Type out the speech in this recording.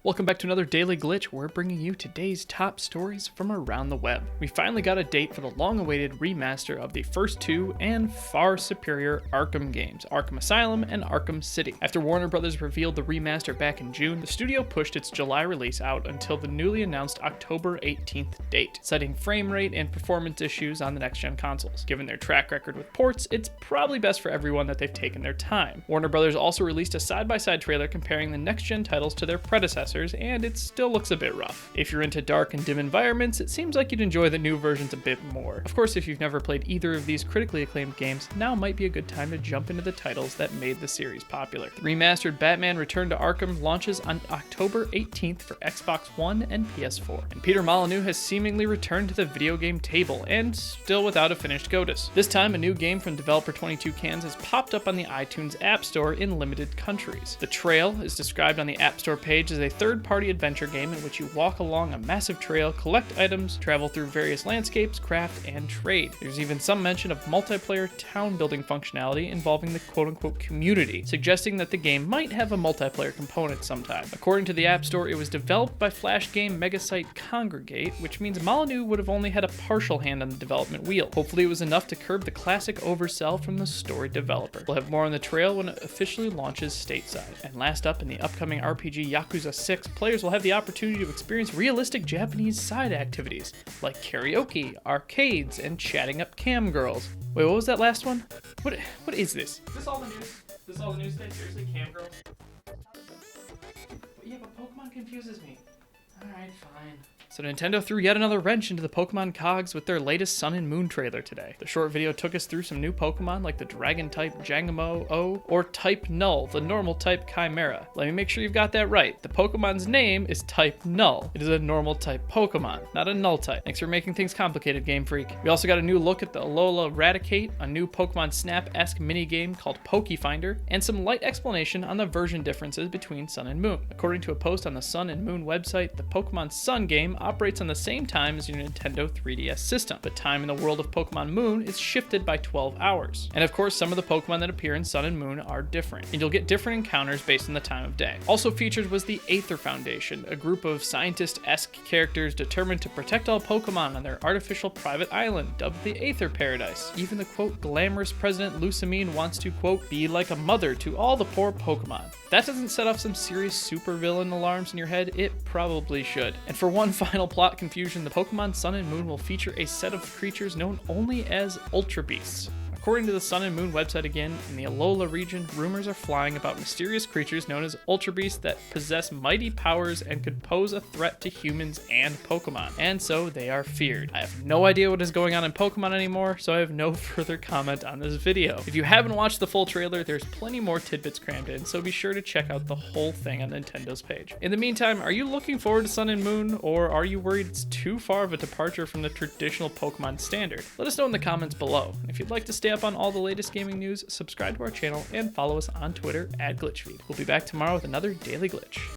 Welcome back to another Daily Glitch. We're bringing you today's top stories from around the web. We finally got a date for the long-awaited remaster of the first two and far superior Arkham games, Arkham Asylum and Arkham City. After Warner Bros. Revealed the remaster back in June, the studio pushed its July release out until the newly announced October 18th date, citing frame rate and performance issues on the next-gen consoles. Given their track record with ports, it's probably best for everyone that they've taken their time. Warner Bros. Also released a side-by-side trailer comparing the next-gen titles to their predecessors, and it still looks a bit rough. If you're into dark and dim environments, it seems like you'd enjoy the new versions a bit more. Of course, if you've never played either of these critically acclaimed games, now might be a good time to jump into the titles that made the series popular. The remastered Batman Return to Arkham launches on October 18th for Xbox One and PS4. And Peter Molyneux has seemingly returned to the video game table, and still without a finished GOTYS. This time, a new game from developer 22 Cans has popped up on the iTunes App Store in limited countries. The Trail is described on the App Store page as a third-party adventure game in which you walk along a massive trail, collect items, travel through various landscapes, craft, and trade. There's even some mention of multiplayer town-building functionality involving the quote-unquote community, suggesting that the game might have a multiplayer component sometime. According to the App Store, it was developed by Flash game megasite Congregate, which means Molyneux would have only had a partial hand on the development wheel. Hopefully it was enough to curb the classic oversell from the story developer. We'll have more on the Trail when it officially launches stateside. And last up, in the upcoming RPG Yakuza 6, players will have the opportunity to experience realistic Japanese side activities, like karaoke, arcades, and chatting up cam girls. Wait, what was that last one? What is this? Is this all the news? Is this all the news today? Seriously, cam girls? Yeah, but Pokemon confuses me. Alright, fine. So Nintendo threw yet another wrench into the Pokemon cogs with their latest Sun and Moon trailer today. The short video took us through some new Pokemon like the Dragon-type Jangmo-O or Type Null, the normal-type Chimera. Let me make sure you've got that right. The Pokemon's name is Type Null. It is a normal-type Pokemon, not a Null-type. Thanks for making things complicated, Game Freak. We also got a new look at the Alola Raticate, a new Pokemon Snap-esque minigame called Pokefinder, and some light explanation on the version differences between Sun and Moon. According to a post on the Sun and Moon website, the Pokemon Sun game operates on the same time as your Nintendo 3DS system. The time in the world of Pokemon Moon is shifted by 12 hours. And of course, some of the Pokemon that appear in Sun and Moon are different, and you'll get different encounters based on the time of day. Also featured was the Aether Foundation, a group of scientist-esque characters determined to protect all Pokemon on their artificial private island, dubbed the Aether Paradise. Even the quote glamorous President Lusamine wants to quote be like a mother to all the poor Pokemon. If that doesn't set off some serious supervillain alarms in your head, it probably should. And for one final plot confusion, the Pokemon Sun and Moon will feature a set of creatures known only as Ultra Beasts. According to the Sun and Moon website again, in the Alola region, rumors are flying about mysterious creatures known as Ultra Beasts that possess mighty powers and could pose a threat to humans and Pokemon, and so they are feared. I have no idea what is going on in Pokemon anymore, so I have no further comment on this video. If you haven't watched the full trailer, there's plenty more tidbits crammed in, so be sure to check out the whole thing on Nintendo's page. In the meantime, are you looking forward to Sun and Moon, or are you worried it's too far of a departure from the traditional Pokemon standard? Let us know in the comments below. If you'd like to stay up on all the latest gaming news, subscribe to our channel and follow us on Twitter @GlitchFeed. We'll be back tomorrow with another Daily Glitch.